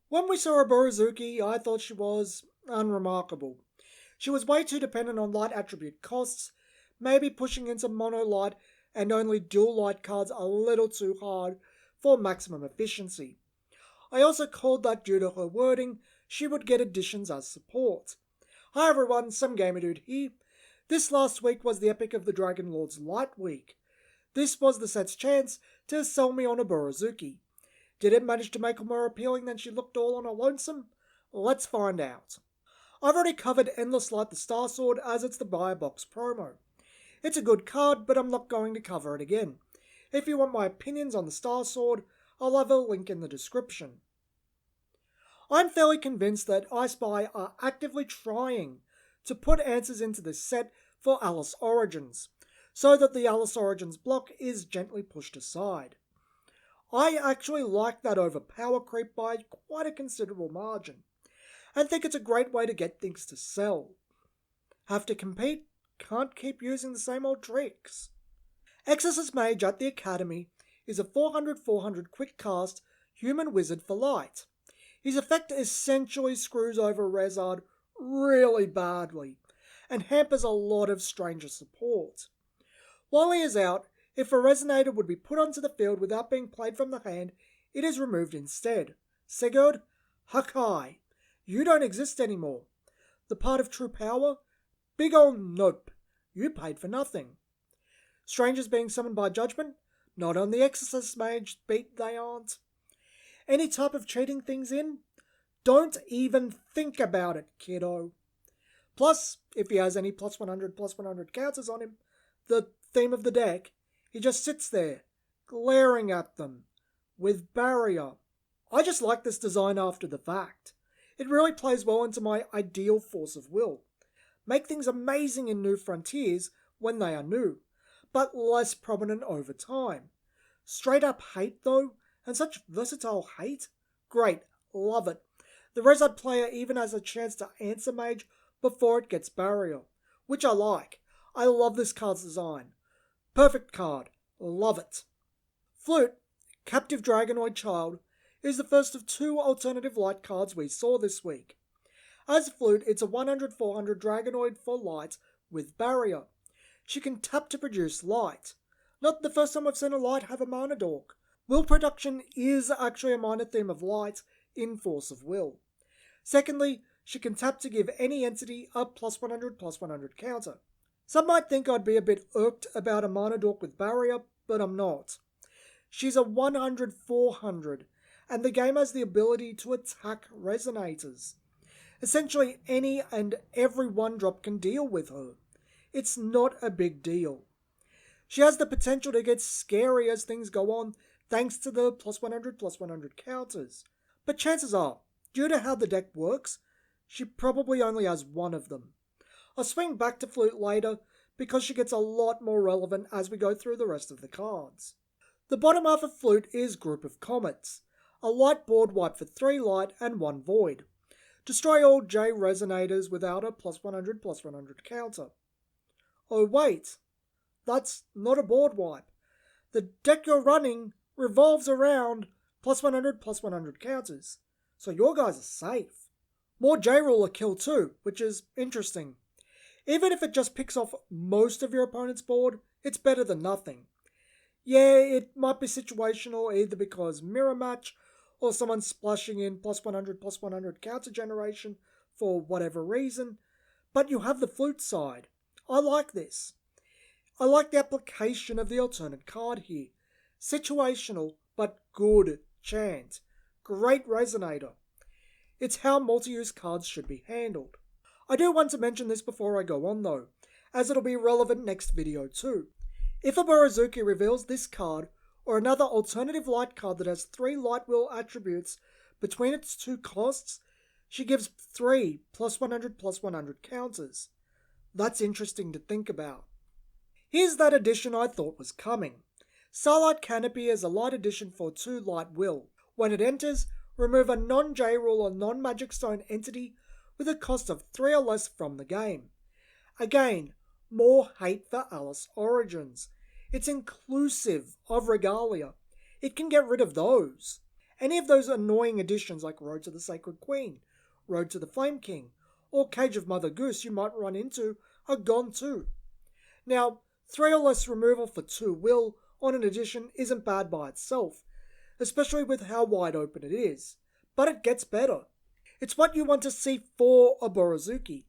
When we saw Aburazuki, I thought she was unremarkable. She was way too dependent on light attribute costs, maybe pushing into mono light and only dual light cards a little too hard for maximum efficiency. I also called that due to her wording, she would get additions as support. Hi everyone, some Gamer Dude here. This last week was the Epic of the Dragon Lord's Light Week. This was the set's chance to sell me on a Aburazuki. Did it manage to make her more appealing than she looked all on her lonesome? Let's find out. I've already covered Endless Light the Star Sword as it's the buy box promo. It's a good card, but I'm not going to cover it again. If you want my opinions on the Star Sword, I'll have a link in the description. I'm fairly convinced that I Spy are actively trying to put answers into this set for Alice Origins, so that the Alice Origins block is gently pushed aside. I actually like that over power creep by quite a considerable margin, and think it's a great way to get things to sell. Have to compete? Can't keep using the same old tricks. Exorcist Mage at the Academy is a 400/400 quick cast human wizard for light. His effect essentially screws over Rezard really badly, and hampers a lot of stranger support. While he is out, if a Resonator would be put onto the field without being played from the hand, it is removed instead. Sigurd, Hakai, you don't exist anymore. The part of true power? Big ol' nope. You paid for nothing. Strangers being summoned by judgment? Not on the Exorcist Mage beat they aren't. Any type of cheating things in? Don't even think about it, kiddo. Plus, if he has any +100/+100 counters on him, the theme of the deck, he just sits there, glaring at them, with barrier. I just like this design after the fact. It really plays well into my ideal force of will. Make things amazing in New Frontiers when they are new, but less prominent over time. Straight up hate though, and such versatile hate? Great, love it. The Rezard player even has a chance to answer Mage before it gets barrier, which I like. I love this card's design. Perfect card, love it. Flute, Captive Dragonoid Child, is the first of two alternative light cards we saw this week. As Flute, it's a 100/400 Dragonoid for light with barrier. She can tap to produce light. Not the first time I've seen a light have a mana dork. Will production is actually a minor theme of light in Force of Will. Secondly, she can tap to give any entity a +100/+100 counter. Some might think I'd be a bit irked about a mana dork with barrier, but I'm not. She's a 100/400, and the game has the ability to attack Resonators. Essentially any and every 1-drop can deal with her. It's not a big deal. She has the potential to get scary as things go on thanks to the +100/+100 counters. But chances are, due to how the deck works, she probably only has one of them. I'll swing back to Flute later because she gets a lot more relevant as we go through the rest of the cards. The bottom half of Flute is Group of Comets, a light board wipe for 3 light and 1 void. Destroy all J Resonators without a +100/+100 counter. Oh wait, that's not a board wipe. The deck you're running revolves around +100/+100 counters, so your guys are safe. More J-Ruler kill too, which is interesting. Even if it just picks off most of your opponent's board, it's better than nothing. Yeah, it might be situational either because mirror match or someone splashing in +100/+100 counter generation for whatever reason, but you have the Flute side. I like this. I like the application of the alternate card here. Situational, but good chant. Great Resonator. It's how multi-use cards should be handled. I do want to mention this before I go on though, as it'll be relevant next video too. If a Aburazuki reveals this card, or another alternative light card that has 3 light will attributes between its 2 costs, she gives 3 +100/+100 counters. That's interesting to think about. Here's that addition I thought was coming. Starlight Canopy is a light addition for 2 light will. When it enters, remove a non-J-Rule or non-Magic Stone entity with a cost of 3 or less from the game. Again, more hate for Alice Origins. It's inclusive of Regalia. It can get rid of those. Any of those annoying additions like Road to the Sacred Queen, Road to the Flame King, or Cage of Mother Goose you might run into are gone too. Now, 3 or less removal for 2 will on an edition isn't bad by itself, especially with how wide open it is, but it gets better. It's what you want to see for a Borozuki.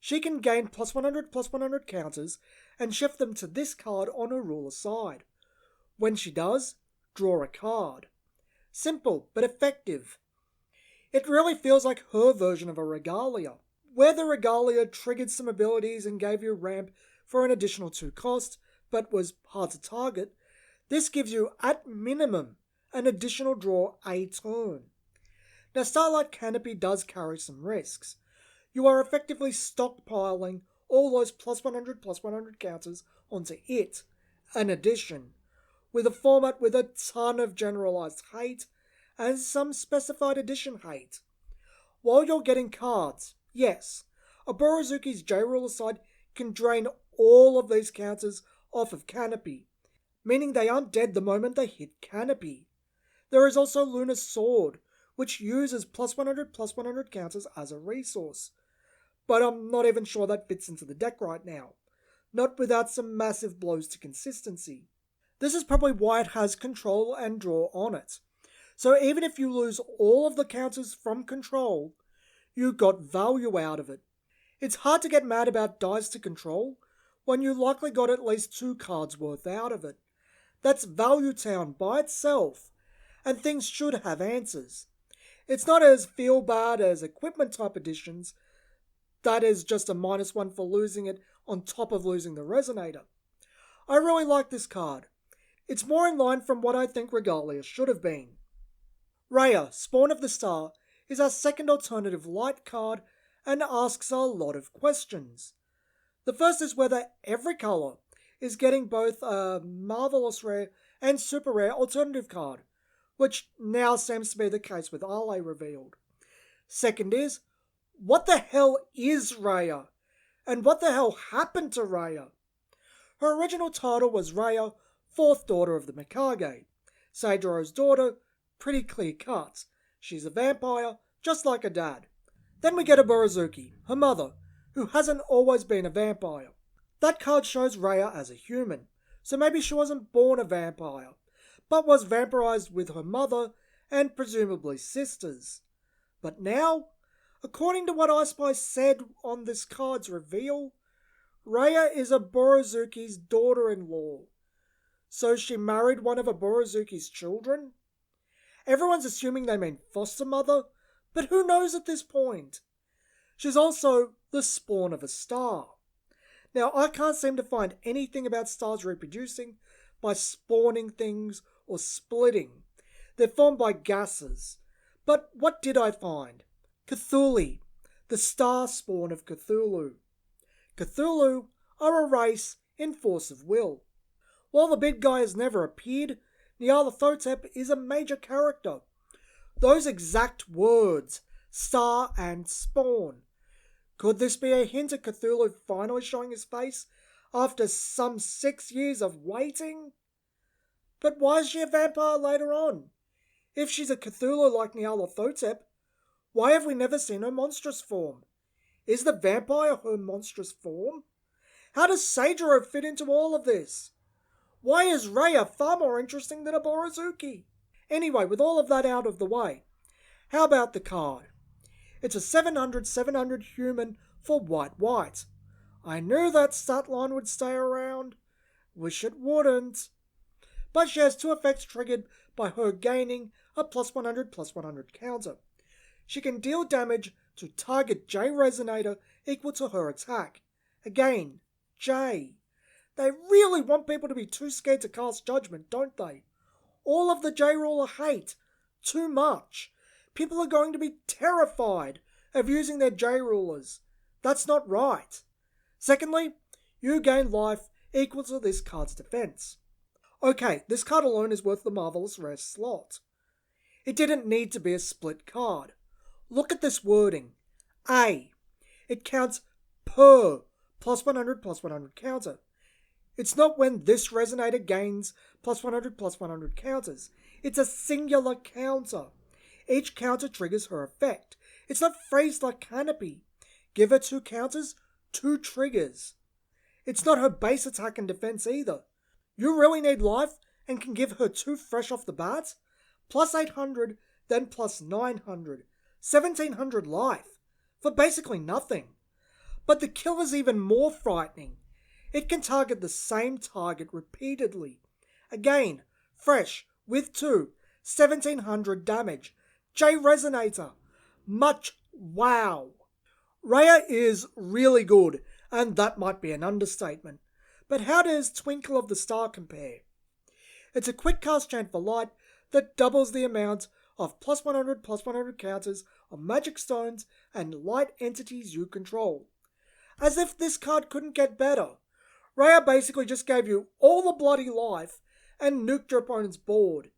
She can gain +100/+100 counters and shift them to this card on her ruler side. When she does, draw a card. Simple, but effective. It really feels like her version of a Regalia. Where the Regalia triggered some abilities and gave you ramp for an additional 2 cost, but was hard to target, this gives you, at minimum, an additional draw a turn. Now, Starlight Canopy does carry some risks. You are effectively stockpiling all those +100/+100 counters onto it, an addition, with a format with a ton of generalized hate and some specified edition hate. While you're getting cards, yes, a Borozuki's J-Ruler side can drain all of these counters off of Canopy, meaning they aren't dead the moment they hit Canopy. There is also Luna's Sword, which uses +100/+100 counters as a resource, but I'm not even sure that fits into the deck right now, not without some massive blows to consistency. This is probably why it has control and draw on it. So even if you lose all of the counters from control, you got value out of it. It's hard to get mad about dice to control when you likely got at least 2 cards worth out of it. That's Value Town by itself, and things should have answers. It's not as feel bad as equipment type editions, that is just a -1 for losing it on top of losing the Resonator. I really like this card. It's more in line from what I think Regalia should have been. Reiya, Spawn of the Star, is our second alternative light card and asks a lot of questions. The first is whether every colour is getting both a Marvelous Rare and Super Rare alternative card, which now seems to be the case with Ale revealed. Second is, what the hell is Reiya? And what the hell happened to Reiya? Her original title was Reiya, 4th daughter of the Mikage. Seijiro's daughter, pretty clear cut. She's a vampire, just like her dad. Then we get a Borozuki, her mother, who hasn't always been a vampire. That card shows Reiya as a human, so maybe she wasn't born a vampire, but was vampirized with her mother and presumably sisters. But now, according to what iSpy said on this card's reveal, Reiya is a Borozuki's daughter-in-law. So she married one of a Borozuki's children? Everyone's assuming they mean foster mother, but who knows at this point? She's also the spawn of a star. Now, I can't seem to find anything about stars reproducing by spawning things or splitting. They're formed by gases. But what did I find? Cthulhu, the star spawn of Cthulhu. Cthulhu are a race in force of will. While the big guy has never appeared, Nyarlathotep is a major character. Those exact words, star and spawn. Could this be a hint at Cthulhu finally showing his face after some 6 years of waiting? But why is she a vampire later on? If she's a Cthulhu like Nyarlathotep, why have we never seen her monstrous form? Is the vampire her monstrous form? How does Seijiro fit into all of this? Why is Reiya far more interesting than a Borozuki? Anyway, with all of that out of the way, how about the card? It's a 700/700 human for white. I knew that stat line would stay around. Wish it wouldn't. But she has 2 effects triggered by her gaining a +100/+100 counter. She can deal damage to target J Resonator equal to her attack. Again, J. They really want people to be too scared to cast Judgment, don't they? All of the J-Ruler hate. Too much. People are going to be terrified of using their J-Rulers. That's not right. Secondly, you gain life equal to this card's defense. Okay, this card alone is worth the Marvelous Rare slot. It didn't need to be a split card. Look at this wording. A. It counts per +100/+100 counter. It's not when this Resonator gains +100/+100 counters. It's a singular counter. Each counter triggers her effect. It's not phrased like Canopy. Give her 2 counters, 2 triggers. It's not her base attack and defense either. You really need life and can give her 2 fresh off the bat? Plus 800, then plus 900. 1700 life. For basically nothing. But the kill is even more frightening. It can target the same target repeatedly. Again, fresh, with 2, 1700 damage. J Resonator. Much wow. Reiya is really good, and that might be an understatement. But how does Twinkle of the Star compare? It's a quick cast chant for light that doubles the amount of plus 100 counters on magic stones and light entities you control. As if this card couldn't get better. Reiya basically just gave you all the bloody life and nuked your opponent's board.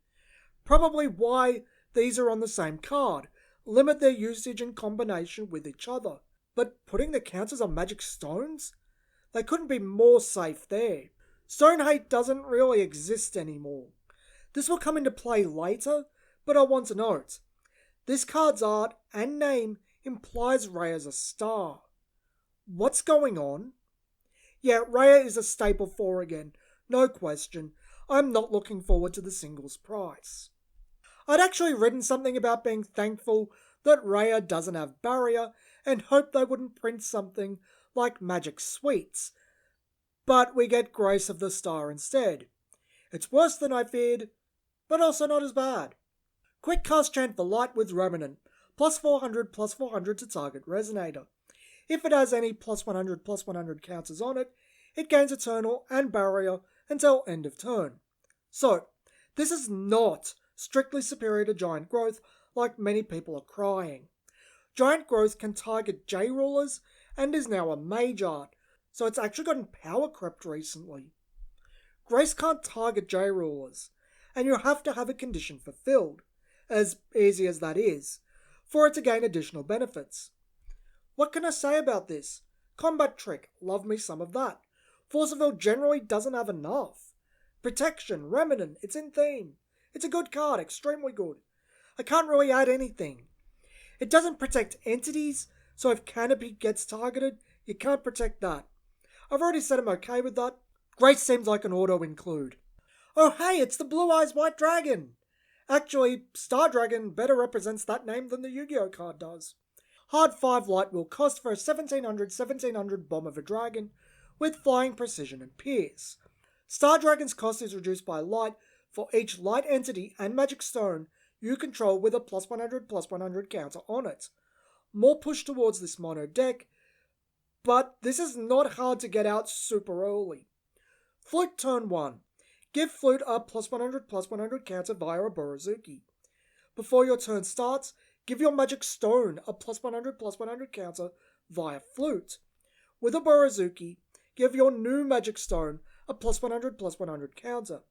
Probably why these are on the same card. Limit their usage and combination with each other. But putting the counters on magic stones? They couldn't be more safe there. Stone hate doesn't really exist anymore. This will come into play later, but I want to note. This card's art and name implies Reiya's a star. What's going on? Yeah, Reiya is a staple 4 again, no question. I'm not looking forward to the singles price. I'd actually written something about being thankful that Reiya doesn't have barrier and hoped they wouldn't print something like Magic Sweets. But we get Grace of the Star instead. It's worse than I feared, but also not as bad. Quick cast chant for light with Remnant. Plus 400 to target Resonator. If it has any plus 100 counters on it, it gains Eternal and Barrier until end of turn. So, this is not strictly superior to Giant Growth like many people are crying. Giant Growth can target J-Rulers and is now a Mage art, so it's actually gotten power crept recently. Grace can't target J-Rulers, and you have to have a condition fulfilled, as easy as that is, for it to gain additional benefits. What can I say about this? Combat Trick, love me some of that. Force of Will generally doesn't have enough. Protection, Remnant, it's in theme. It's a good card, extremely good. I can't really add anything. It doesn't protect entities, so if Canopy gets targeted, you can't protect that. I've already said I'm okay with that. Grace seems like an auto-include. Oh hey, it's the Blue Eyes White Dragon! Actually, Star Dragon better represents that name than the Yu-Gi-Oh card does. Hard 5 light will cost for a 1700 bomb of a dragon with flying precision and pierce. Star Dragon's cost is reduced by light for each light entity and magic stone you control with a plus 100 counter on it. More push towards this mono deck, but this is not hard to get out super early. Flute turn 1. Give Flute a plus 100 counter via a Borozuki. Before your turn starts, give your magic stone a plus 100 counter via Flute. With a Borozuki, give your new magic stone a plus 100 counter.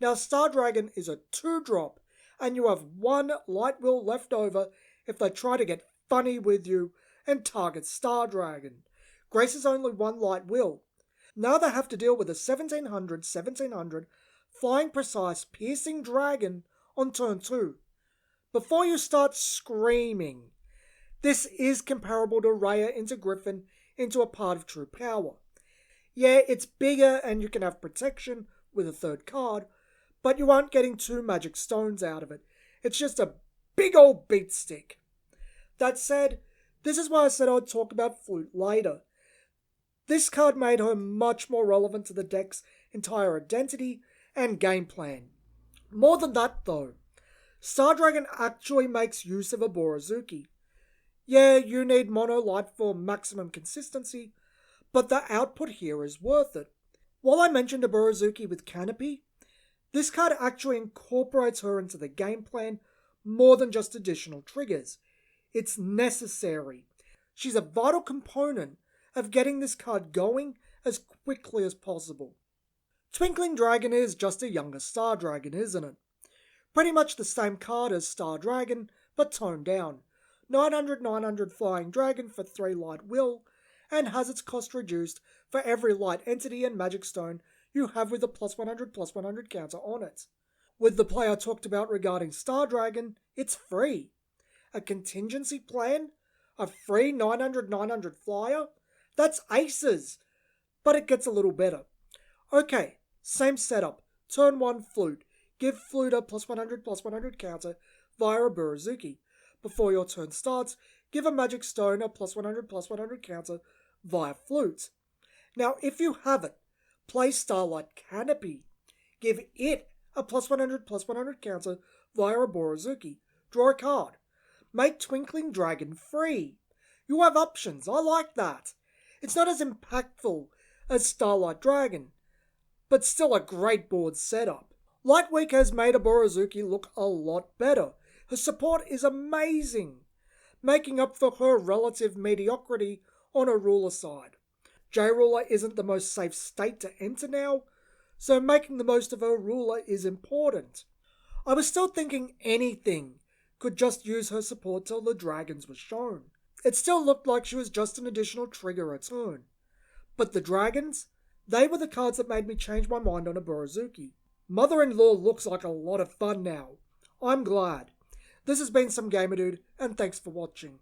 Now Star Dragon is a 2-drop, and you have 1 light will left over if they try to get funny with you and target Star Dragon. Grace is only 1 light will. Now they have to deal with a 1700 flying precise piercing dragon on turn 2. Before you start screaming, this is comparable to Reiya into Griffin into a part of true power. Yeah, it's bigger and you can have protection with a 3rd card, but you aren't getting 2 magic stones out of it. It's just a big old beat stick. That said, this is why I said I would talk about Flute later. This card made her much more relevant to the deck's entire identity and game plan. More than that though, Star Dragon actually makes use of a Borozuki. Yeah, you need mono light for maximum consistency, but the output here is worth it. While I mentioned a Borozuki with Canopy, this card actually incorporates her into the game plan more than just additional triggers. It's necessary. She's a vital component of getting this card going as quickly as possible. Twinkling Dragon is just a younger Star Dragon, isn't it? Pretty much the same card as Star Dragon, but toned down. 900 Flying Dragon for 3 light will, and has its cost reduced for every light entity and magic stone you have with a plus 100 counter on it. With the play I talked about regarding Star Dragon, it's free. A contingency plan? A free 900 flyer? That's aces! But it gets a little better. Okay, same setup. Turn 1 Flute. Give Flute a +100/+100 counter via a Burazuki. Before your turn starts, give a Magic Stone a +100/+100 counter via Flute. Now, if you have it, play Starlight Canopy. Give it a +100/+100 counter via a Burazuki. Draw a card. Make Twinkling Dragon free. You have options. I like that. It's not as impactful as Starlight Dragon, but still a great board setup. Lightweek has made a Burazuki look a lot better. Her support is amazing, making up for her relative mediocrity on her ruler side. J-Ruler isn't the most safe state to enter now, so making the most of her ruler is important. I was still thinking anything could just use her support till the dragons were shown. It still looked like she was just an additional trigger a turn. But the dragons, they were the cards that made me change my mind on a Burazuki. Mother-in-law looks like a lot of fun now. I'm glad. This has been some Gamer Dude, and thanks for watching.